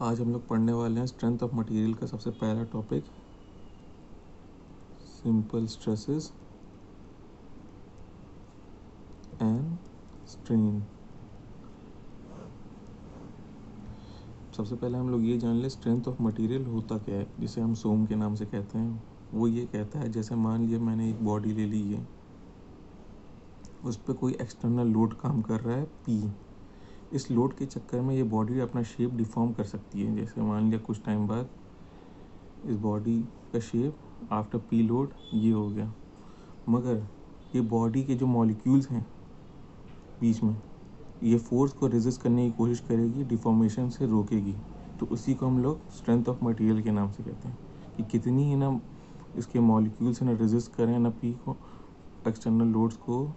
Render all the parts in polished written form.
आज हम लोग पढ़ने वाले हैं स्ट्रेंथ ऑफ मटेरियल का सबसे पहला topic, simple stresses and strain. सबसे पहले हम लोग ये जान ले स्ट्रेंथ ऑफ मटेरियल होता क्या है, जिसे हम सोम के नाम से कहते हैं। वो ये कहता है, जैसे मान लिया मैंने एक बॉडी ले ली है, उस पर कोई एक्सटर्नल लोड काम कर रहा है P। इस लोड के चक्कर में ये बॉडी अपना शेप डिफॉर्म कर सकती है। जैसे मान लिया कुछ टाइम बाद इस बॉडी का शेप आफ्टर P लोड ये हो गया, मगर ये बॉडी के जो मॉलिक्यूल्स हैं बीच में, ये फोर्स को रेजिस्ट करने की कोशिश करेगी, डिफॉर्मेशन से रोकेगी। तो उसी को हम लोग स्ट्रेंथ ऑफ मटेरियल के नाम से कहते हैं कि कितनी ही ना इसके मॉलिक्यूल्स ना रेजिस्ट करें ना P को, एक्सटर्नल लोड्स को,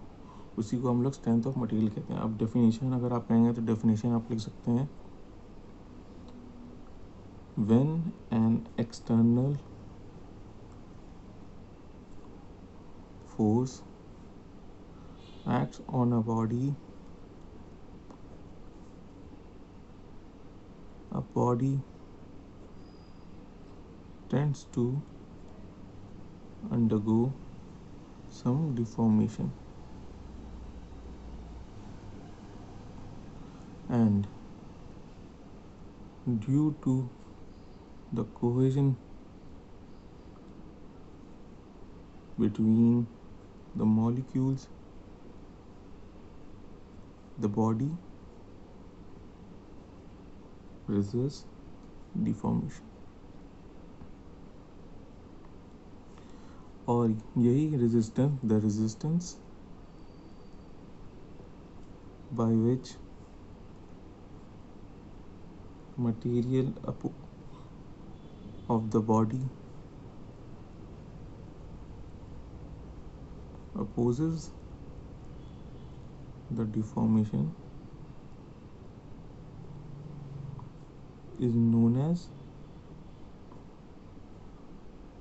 उसी को हम लोग स्ट्रेंथ ऑफ मटेरियल कहते हैं। अब डेफिनेशन अगर आप कहेंगे तो डेफिनेशन आप लिख सकते हैं, when an external force acts on a body tends to undergo some deformation, and due to the cohesion between the molecules, the body resists deformation। और यही the resistance by which material of the body opposes the deformation is known as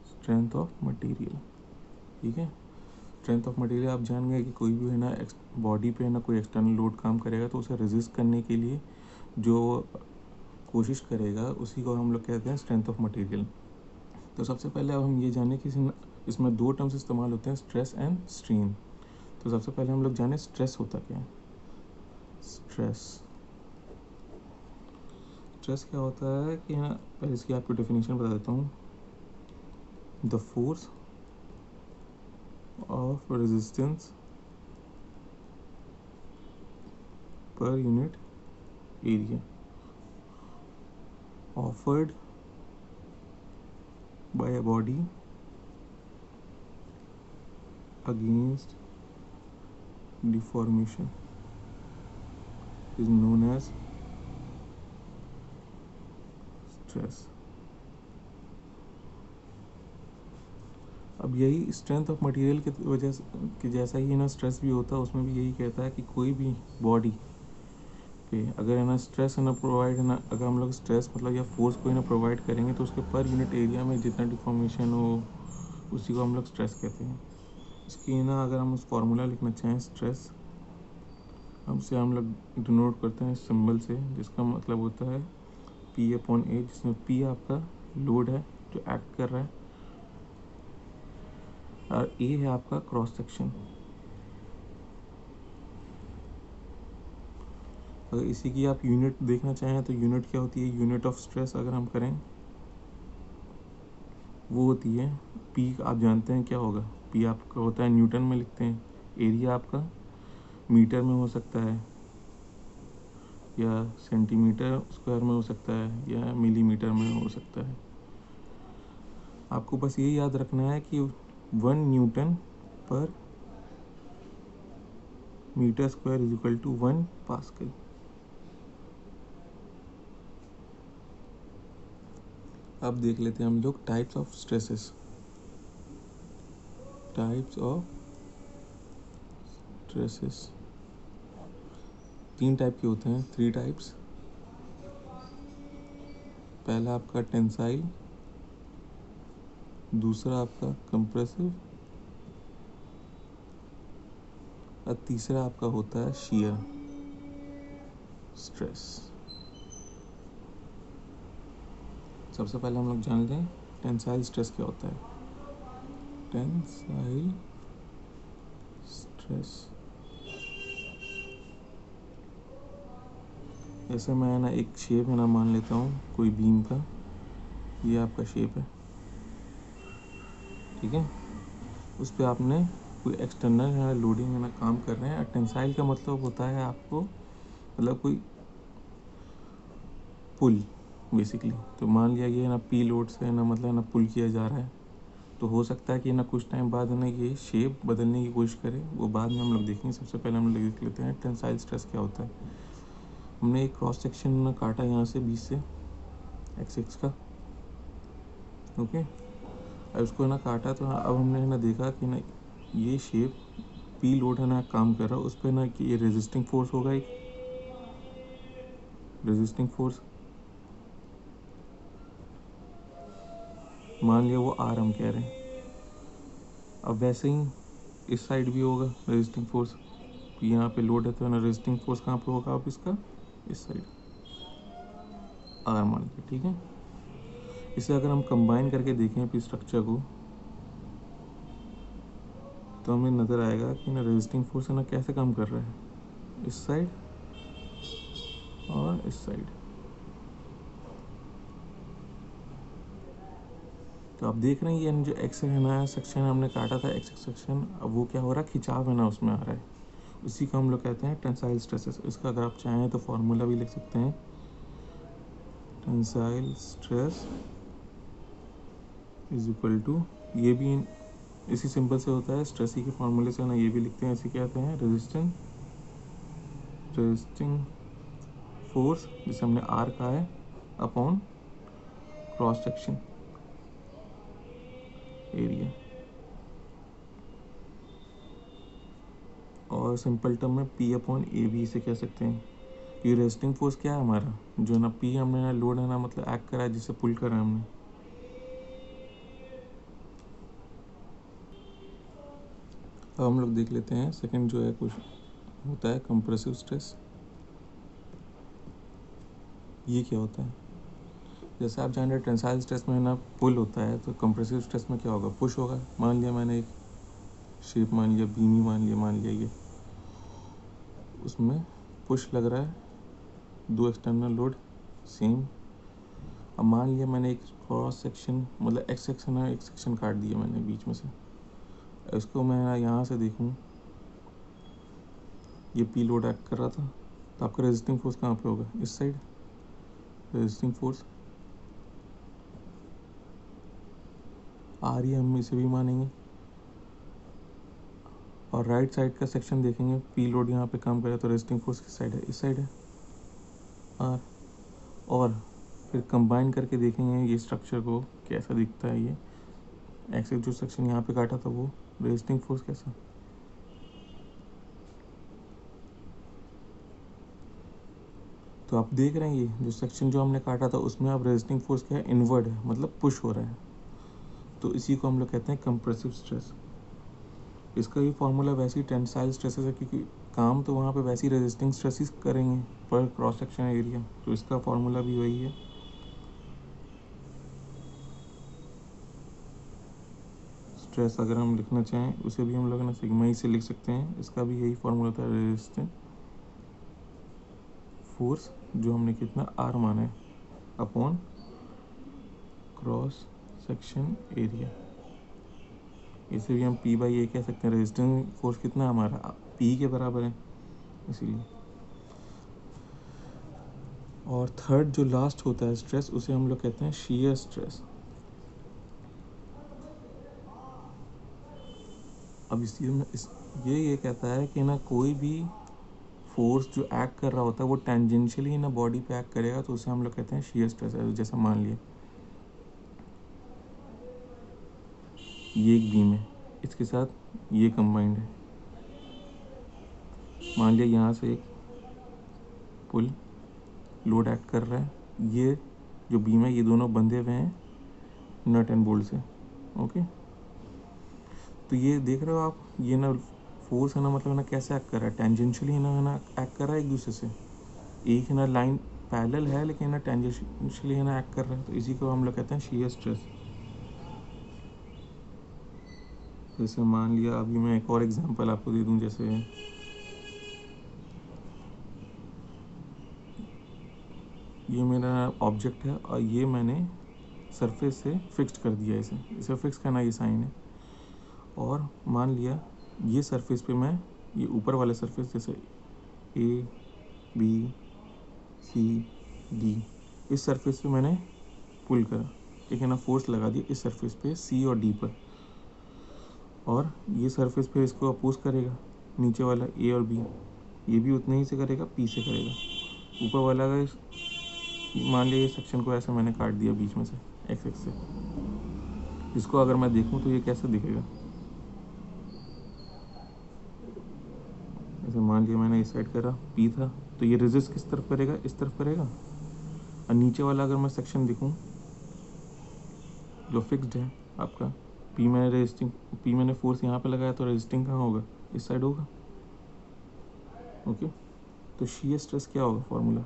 strength of material. ठीक है, strength of material आप जान गए कि कोई भी है ना बॉडी पे है ना कोई एक्सटर्नल लोड काम करेगा तो उसे रेजिस्ट करने के लिए जो कोशिश करेगा उसी को हम लोग कहते हैं स्ट्रेंथ ऑफ मटेरियल। तो सबसे पहले अब हम ये जाने कि इसमें दो टर्म्स इस्तेमाल होते हैं, स्ट्रेस एंड स्ट्रेन। तो सबसे पहले हम लोग जाने स्ट्रेस होता क्या है। स्ट्रेस क्या होता है कि हाँ, पहले इसकी आपको डेफिनेशन बता देता हूँ। The force of resistance per unit area offered by a body against deformation is known as stress। अब यही स्ट्रेंथ ऑफ मटेरियल की वजह से कि जैसा ही ना स्ट्रेस भी होता है, उसमें भी यही कहता है कि कोई भी बॉडी पे अगर है ना स्ट्रेस है ना प्रोवाइड है ना, अगर हम लोग स्ट्रेस मतलब या फोर्स को है ना प्रोवाइड करेंगे तो उसके पर यूनिट एरिया में जितना डिफॉर्मेशन हो उसी को हम लोग स्ट्रेस कहते हैं। इसकी ना अगर हम उस फॉर्मूला लिखना चाहें स्ट्रेस, हमसे हम लोग डिनोट करते हैं सिंबल से, जिसका मतलब होता है P/A, जिसमें P आपका लोड है जो एक्ट कर रहा है और A है आपका क्रॉस सेक्शन। अगर इसी की आप यूनिट देखना चाहें तो यूनिट क्या होती है, यूनिट ऑफ स्ट्रेस अगर हम करें वो होती है P। आप जानते हैं क्या होगा, P आपका होता है न्यूटन में लिखते हैं, एरिया आपका मीटर में हो सकता है या सेंटीमीटर स्क्वायर में हो सकता है या मिलीमीटर में हो सकता है। आपको बस ये याद रखना है कि 1 newton per metre square is equal to 1 pascal. अब देख लेते हैं हम लोग types of stresses. Types of stresses 3 type के होते हैं, 3 टाइप्स। पहला आपका टेंसाइल, दूसरा आपका कंप्रेसिव और तीसरा आपका होता है शियर स्ट्रेस। सबसे पहले हम लोग जान लें टेंसाइल स्ट्रेस क्या होता है। टेंसाइल स्ट्रेस, जैसे मैं ना एक शेप है ना मान लेता हूँ कोई बीम का, ये आपका शेप है, ठीक है। उस पर आपने कोई एक्सटर्नल है लोडिंग है ना काम कर रहे हैं। टेंसाइल का मतलब होता है आपको, मतलब कोई पुल बेसिकली। तो मान लिया ये ना पी लोड से ना मतलब ना पुल किया जा रहा है, तो हो सकता है कि ना कुछ टाइम बाद ना ये शेप बदलने की कोशिश करे, वो बाद में हम लोग देखेंगे। सबसे पहले हम लोग देख लेते हैं टेंसाइल स्ट्रेस क्या होता है। हमने एक क्रॉस सेक्शन ना काटा यहाँ से 20 से x का, ओके। अब उसको ना काटा तो अब हमने ना देखा कि ना ये शेप पी लोड है ना काम कर रहा है उस पर ना, कि ये रेजिस्टिंग फोर्स होगा, एक रेजिस्टिंग फोर्स मान लिया वो आर हम कह रहे हैं। अब वैसे ही इस साइड भी होगा रेजिस्टिंग फोर्स, यहाँ पे लोड है तो ना रेजिस्टिंग फोर्स कहाँ पे होगा, आप इसका इस साइड आर मान के, ठीक है। इसे अगर हम कंबाइन करके देखें फिर स्ट्रक्चर को, तो हमें नज़र आएगा कि ना रेजिस्टिंग फोर्स है ना कैसे काम कर रहा है, इस साइड और इस साइड। तो आप देख रहे हैं ये जो एक्स है ना सेक्शन हमने काटा था, एक्स सेक्शन, अब वो क्या हो रहा है, खिंचाव है ना उसमें आ रहा है। उसी को हम लोग कहते हैं टेंसाइल स्ट्रेसेस। इसका अगर आप चाहें तो फॉर्मूला भी लिख सकते हैं, tensile stress is equal to, ये भी इसी सिंपल से होता है, स्ट्रेस के फॉर्मूले से ना ये भी लिखते हैं, इसे कहते हैं रेजिस्टिंग फोर्स, जिसे हमने आर कहा है, अपॉन क्रॉस सेक्शन एरिया। और सिंपल टर्म में पी अपॉन ए भी इसे कह सकते हैं। ये रेजिस्टिंग फोर्स क्या है हमारा, जो ना पी हमने ना लोड है ना मतलब एक्ट करा है, जिसे पुल करा है हमने। अब हम लोग देख लेते हैं सेकंड जो है कुछ होता है कंप्रेसिव स्ट्रेस। ये क्या होता है, जैसे आप जान रहे हैं टेंसाइल स्ट्रेस में ना पुल होता है, तो कंप्रेसिव स्ट्रेस में क्या होगा, पुश होगा। मान लिया मैंने एक शेप मान लिया, बीमी मान लिया ये, उसमें पुश लग रहा है, दो एक्सटर्नल लोड सेम। अब मान लिया मैंने एक क्रॉस सेक्शन मतलब एक्स सेक्शन है, एक सेक्शन काट दिया मैंने बीच में से, इसको मैं यहाँ से देखूँ, ये पी लोड एक्ट कर रहा था, तो आपका रेजिस्टिंग फोर्स कहाँ पे होगा, इस साइड रेजिस्टिंग फोर्स आ रही है, हम इसे भी मानेंगे। और राइट साइड का सेक्शन देखेंगे, पी लोड यहाँ पे काम कर रहा है, तो रेजिस्टिंग फोर्स किस साइड है, इस साइड है आर। और फिर कंबाइन करके देखेंगे ये स्ट्रक्चर को कैसा दिखता है। ये एक्स जो सेक्शन यहाँ पे काटा था वो रेजिस्टिंग फोर्स कैसा, तो आप देख रहे हैं ये जो सेक्शन जो हमने काटा था उसमें अब रेजिस्टिंग फोर्स क्या है, इनवर्ड है, मतलब पुश हो रहा है। तो इसी को हम लोग कहते हैं कंप्रेसिव स्ट्रेस। इसका भी फॉर्मूला वैसे ही टेंसाइल स्ट्रेसेस है, क्योंकि काम तो वहाँ पे वैसे ही रेजिस्टिंग स्ट्रेसेस करेंगे पर क्रॉस सेक्शन एरिया, तो इसका फॉर्मूला भी वही है। स्ट्रेस अगर हम लिखना चाहें उसे भी हम लोग ना सिग्मा ही से लिख सकते हैं, इसका भी यही फॉर्मूला था, रेजिस्टिंग फोर्स जो हमने कितना आर माना है अपॉन क्रॉस सेक्शन एरिया। इसे भी हम पी बाई ए कह सकते हैं, रेजिस्टिंग फोर्स कितना हमारा पी के बराबर है इसीलिए। और थर्ड जो लास्ट होता है स्ट्रेस, उसे हम लोग कहते हैं शीयर स्ट्रेस। अब इस चीज़ में ये कहता है कि ना कोई भी फोर्स जो एक्ट कर रहा होता है वो टेंजेंशियली ना बॉडी पे एक्ट करेगा, तो उसे हम लोग कहते हैं शीयर स्ट्रेस है। जैसा मान लिया ये एक बीम है, इसके साथ ये कंबाइंड है, मान लिया यहाँ से एक पुल लोड एक्ट कर रहा है, ये जो बीम है ये दोनों बंधे हुए हैं नट एंड बोल्ट से, ओके। तो ये देख रहे हो आप, ये ना फोर्स है ना मतलब ना कैसे एक्ट कर रहा है, टेंजेंशियली है ना एक्ट कर रहा है एक दूसरे से। एक है ना लाइन पैरेलल है लेकिन ना टेंजेंशियली है ना एक्ट कर रहा है, तो इसी को हम लोग कहते हैं शीयर स्ट्रेस। जैसे मान लिया अभी मैं एक और एग्जांपल आपको दे दूं, जैसे ये मेरा ऑब्जेक्ट है और ये मैंने सरफेस से फिक्स्ड कर दिया, इसे फिक्स करना ये साइन है। और मान लिया ये सरफेस पे मैं ये ऊपर वाले सरफेस जैसे ए बी सी डी, इस सरफेस पे मैंने पुल करा, ठीक है ना, फोर्स लगा दिया इस सरफेस पे सी और डी पर, और ये सरफेस पे इसको अपोज करेगा नीचे वाला ए और बी, ये भी उतने ही से करेगा, पी से करेगा। ऊपर वाला का मान लिया ये सेक्शन को ऐसे मैंने काट दिया बीच में से एक्स एक्स से, इसको अगर मैं देखूं तो ये कैसे दिखेगा, ऐसे मान लिया मैंने इस साइड करा, पी था तो ये रेजिस्ट किस तरफ करेगा, इस तरफ करेगा। और नीचे वाला अगर मैं सेक्शन देखूं जो फिक्स्ड है आपका, पी मैंने फोर्स यहाँ पे लगाया तो रेजिस्टिंग कहाँ होगा, इस साइड होगा। ओके, तो शीयर स्ट्रेस क्या होगा, फॉर्मूला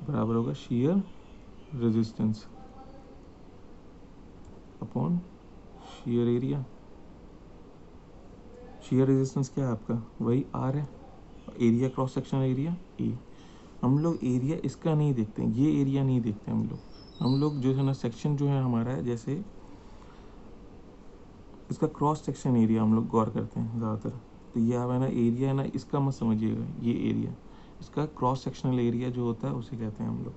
बराबर होगा shear resistance upon shear area. Shear resistance क्या है आपका, वही आर है, area cross section area A. हम लोग एरिया इसका नहीं देखते, ये एरिया नहीं देखते हम लोग जो है ना सेक्शन जो है हमारा है, जैसे इसका क्रॉस सेक्शन एरिया हम लोग गौर करते हैं ज़्यादातर। तो ये है ना एरिया है ना, इसका मत समझिएगा, ये एरिया इसका क्रॉस सेक्शनल एरिया जो होता है उसे कहते हैं हम लोग।